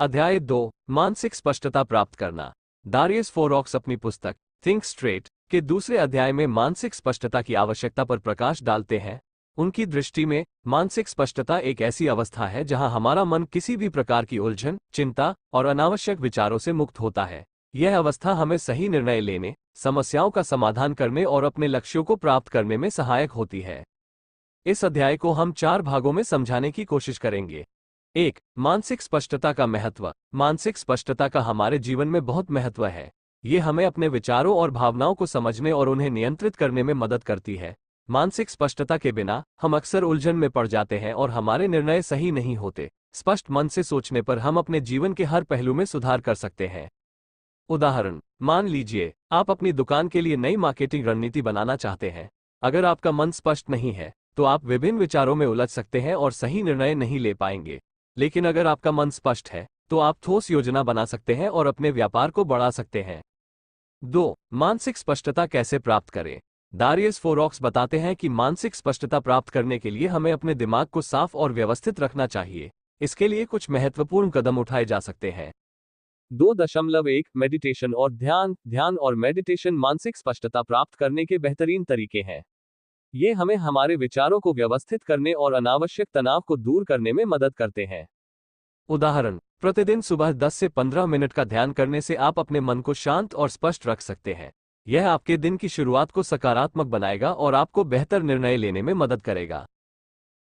अध्याय 2 मानसिक स्पष्टता प्राप्त करना। दारियस फोरॉक्स अपनी पुस्तक थिंक स्ट्रेट के दूसरे अध्याय में मानसिक स्पष्टता की आवश्यकता पर प्रकाश डालते हैं। उनकी दृष्टि में मानसिक स्पष्टता एक ऐसी अवस्था है जहां हमारा मन किसी भी प्रकार की उलझन, चिंता और अनावश्यक विचारों से मुक्त होता है। यह अवस्था हमें सही निर्णय लेने, समस्याओं का समाधान करने और अपने लक्ष्यों को प्राप्त करने में सहायक होती है। इस अध्याय को हम 4 भागों में समझाने की कोशिश करेंगे। 1. मानसिक स्पष्टता का महत्व। मानसिक स्पष्टता का हमारे जीवन में बहुत महत्व है। ये हमें अपने विचारों और भावनाओं को समझने और उन्हें नियंत्रित करने में मदद करती है। मानसिक स्पष्टता के बिना हम अक्सर उलझन में पड़ जाते हैं और हमारे निर्णय सही नहीं होते। स्पष्ट मन से सोचने पर हम अपने जीवन के हर पहलू में सुधार कर सकते हैं। उदाहरण, मान लीजिए आप अपनी दुकान के लिए नई मार्केटिंग रणनीति बनाना चाहते हैं। अगर आपका मन स्पष्ट नहीं है तो आप विभिन्न विचारों में उलझ सकते हैं और सही निर्णय नहीं ले पाएंगे। लेकिन अगर आपका मन स्पष्ट है तो आप ठोस योजना बना सकते हैं और अपने व्यापार को बढ़ा सकते हैं। 2. मानसिक स्पष्टता कैसे प्राप्त करें। दारियस फोरॉक्स बताते हैं कि मानसिक स्पष्टता प्राप्त करने के लिए हमें अपने दिमाग को साफ और व्यवस्थित रखना चाहिए। इसके लिए कुछ महत्वपूर्ण कदम उठाए जा सकते हैं। 2.1 मेडिटेशन और ध्यान और मेडिटेशन मानसिक स्पष्टता प्राप्त करने के बेहतरीन तरीके हैं। ये हमें हमारे विचारों को व्यवस्थित करने और अनावश्यक तनाव को दूर करने में मदद करते हैं। उदाहरण, प्रतिदिन सुबह 10 से 15 मिनट का ध्यान करने से आप अपने मन को शांत और स्पष्ट रख सकते हैं। यह आपके दिन की शुरुआत को सकारात्मक बनाएगा और आपको बेहतर निर्णय लेने में मदद करेगा।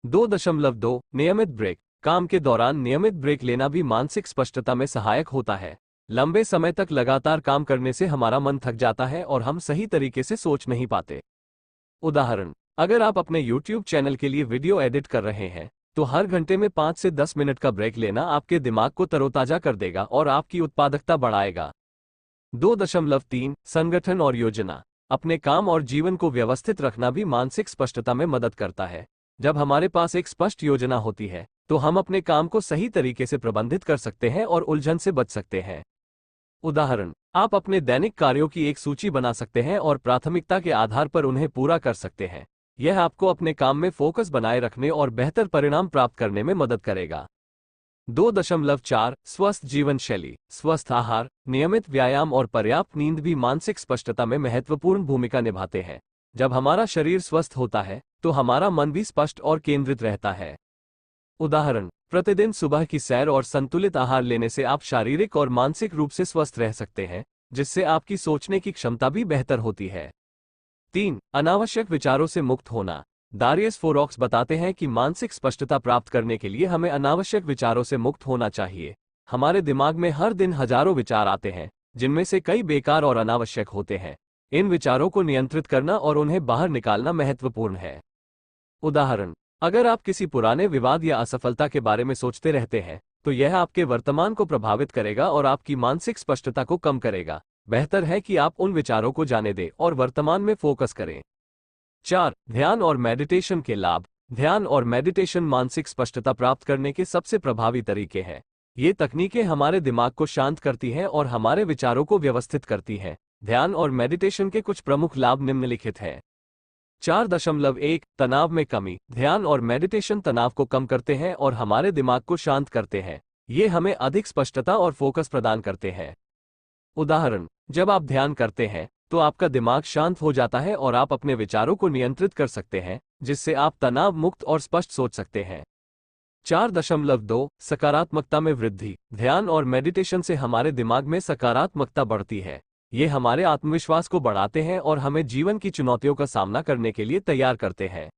2.2 नियमित ब्रेक। काम के दौरान नियमित ब्रेक लेना भी मानसिक स्पष्टता में सहायक होता है। लंबे समय तक लगातार काम करने से हमारा मन थक जाता है और हम सही तरीके से सोच नहीं पाते। उदाहरण, अगर आप अपने YouTube चैनल के लिए वीडियो एडिट कर रहे हैं तो हर घंटे में 5 से 10 मिनट का ब्रेक लेना आपके दिमाग को तरोताजा कर देगा और आपकी उत्पादकता बढ़ाएगा। 2.3 संगठन और योजना। अपने काम और जीवन को व्यवस्थित रखना भी मानसिक स्पष्टता में मदद करता है। जब हमारे पास एक स्पष्ट योजना होती है तो हम अपने काम को सही तरीके से प्रबंधित कर सकते हैं और उलझन से बच सकते हैं। उदाहरण, आप अपने दैनिक कार्यों की एक सूची बना सकते हैं और प्राथमिकता के आधार पर उन्हें पूरा कर सकते हैं। यह आपको अपने काम में फोकस बनाए रखने और बेहतर परिणाम प्राप्त करने में मदद करेगा। 2.4 स्वस्थ जीवन शैली। स्वस्थ आहार, नियमित व्यायाम और पर्याप्त नींद भी मानसिक स्पष्टता में महत्वपूर्ण भूमिका निभाते हैं। जब हमारा शरीर स्वस्थ होता है तो हमारा मन भी स्पष्ट और केंद्रित रहता है। उदाहरण, प्रतिदिन सुबह की सैर और संतुलित आहार लेने से आप शारीरिक और मानसिक रूप से स्वस्थ रह सकते हैं, जिससे आपकी सोचने की क्षमता भी बेहतर होती है। 3. अनावश्यक विचारों से मुक्त होना। दारियस फोरॉक्स बताते हैं कि मानसिक स्पष्टता प्राप्त करने के लिए हमें अनावश्यक विचारों से मुक्त होना चाहिए। हमारे दिमाग में हर दिन हजारों विचार आते हैं, जिनमें से कई बेकार और अनावश्यक होते हैं। इन विचारों को नियंत्रित करना और उन्हें बाहर निकालना महत्वपूर्ण है। उदाहरण, अगर आप किसी पुराने विवाद या असफलता के बारे में सोचते रहते हैं तो यह आपके वर्तमान को प्रभावित करेगा और आपकी मानसिक स्पष्टता को कम करेगा। बेहतर है कि आप उन विचारों को जाने दें और वर्तमान में फोकस करें। 4. ध्यान और मेडिटेशन के लाभ। ध्यान और मेडिटेशन मानसिक स्पष्टता प्राप्त करने के सबसे प्रभावी तरीके हैं। ये तकनीकें हमारे दिमाग को शांत करती हैं और हमारे विचारों को व्यवस्थित करती हैं। ध्यान और मेडिटेशन के कुछ प्रमुख लाभ निम्नलिखित हैं। 4.1 तनाव में कमी। ध्यान और मेडिटेशन तनाव को कम करते हैं और हमारे दिमाग को शांत करते हैं। ये हमें अधिक स्पष्टता और फोकस प्रदान करते हैं। उदाहरण, जब आप ध्यान करते हैं तो आपका दिमाग शांत हो जाता है और आप अपने विचारों को नियंत्रित कर सकते हैं, जिससे आप तनाव मुक्त और स्पष्ट सोच सकते हैं। 4.2 सकारात्मकता में वृद्धि। ध्यान और मेडिटेशन से हमारे दिमाग में सकारात्मकता बढ़ती है। ये हमारे आत्मविश्वास को बढ़ाते हैं और हमें जीवन की चुनौतियों का सामना करने के लिए तैयार करते हैं।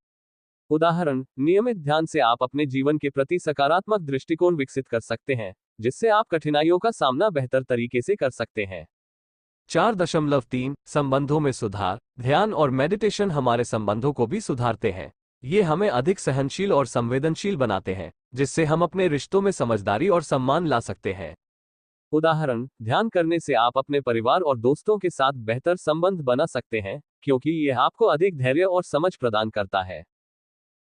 उदाहरण, नियमित ध्यान से आप अपने जीवन के प्रति सकारात्मक दृष्टिकोण विकसित कर सकते हैं, जिससे आप कठिनाइयों का सामना बेहतर तरीके से कर सकते हैं। 4.3 संबंधों में सुधार। ध्यान और मेडिटेशन हमारे संबंधों को भी सुधारते हैं। ये हमें अधिक सहनशील और संवेदनशील बनाते हैं, जिससे हम अपने रिश्तों में समझदारी और सम्मान ला सकते हैं। उदाहरण, ध्यान करने से आप अपने परिवार और दोस्तों के साथ बेहतर संबंध बना सकते हैं, क्योंकि यह आपको अधिक धैर्य और समझ प्रदान करता है।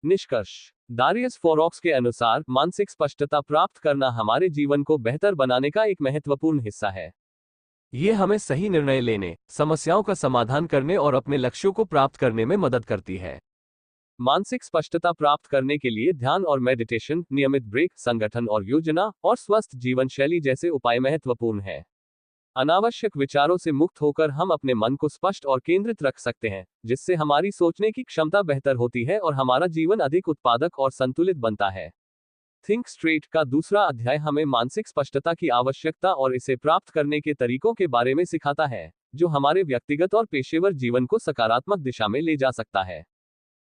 निष्कर्ष, दारियस फोरॉक्स के अनुसार मानसिक स्पष्टता प्राप्त करना हमारे जीवन को बेहतर बनाने का एक महत्वपूर्ण हिस्सा है। ये हमें सही निर्णय लेने, समस्याओं का समाधान करने और अपने लक्ष्यों को प्राप्त करने में मदद करती है। मानसिक स्पष्टता प्राप्त करने के लिए ध्यान और मेडिटेशन, नियमित ब्रेक, संगठन और योजना, और स्वस्थ जीवन शैली जैसे उपाय महत्वपूर्ण हैं। अनावश्यक विचारों से मुक्त होकर हम अपने मन को स्पष्ट और केंद्रित रख सकते हैं, जिससे हमारी सोचने की क्षमता बेहतर होती है और हमारा जीवन अधिक उत्पादक और संतुलित बनता है। थिंक स्ट्रेट का दूसरा अध्याय हमें मानसिक स्पष्टता की आवश्यकता और इसे प्राप्त करने के तरीकों के बारे में सिखाता है, जो हमारे व्यक्तिगत और पेशेवर जीवन को सकारात्मक दिशा में ले जा सकता है।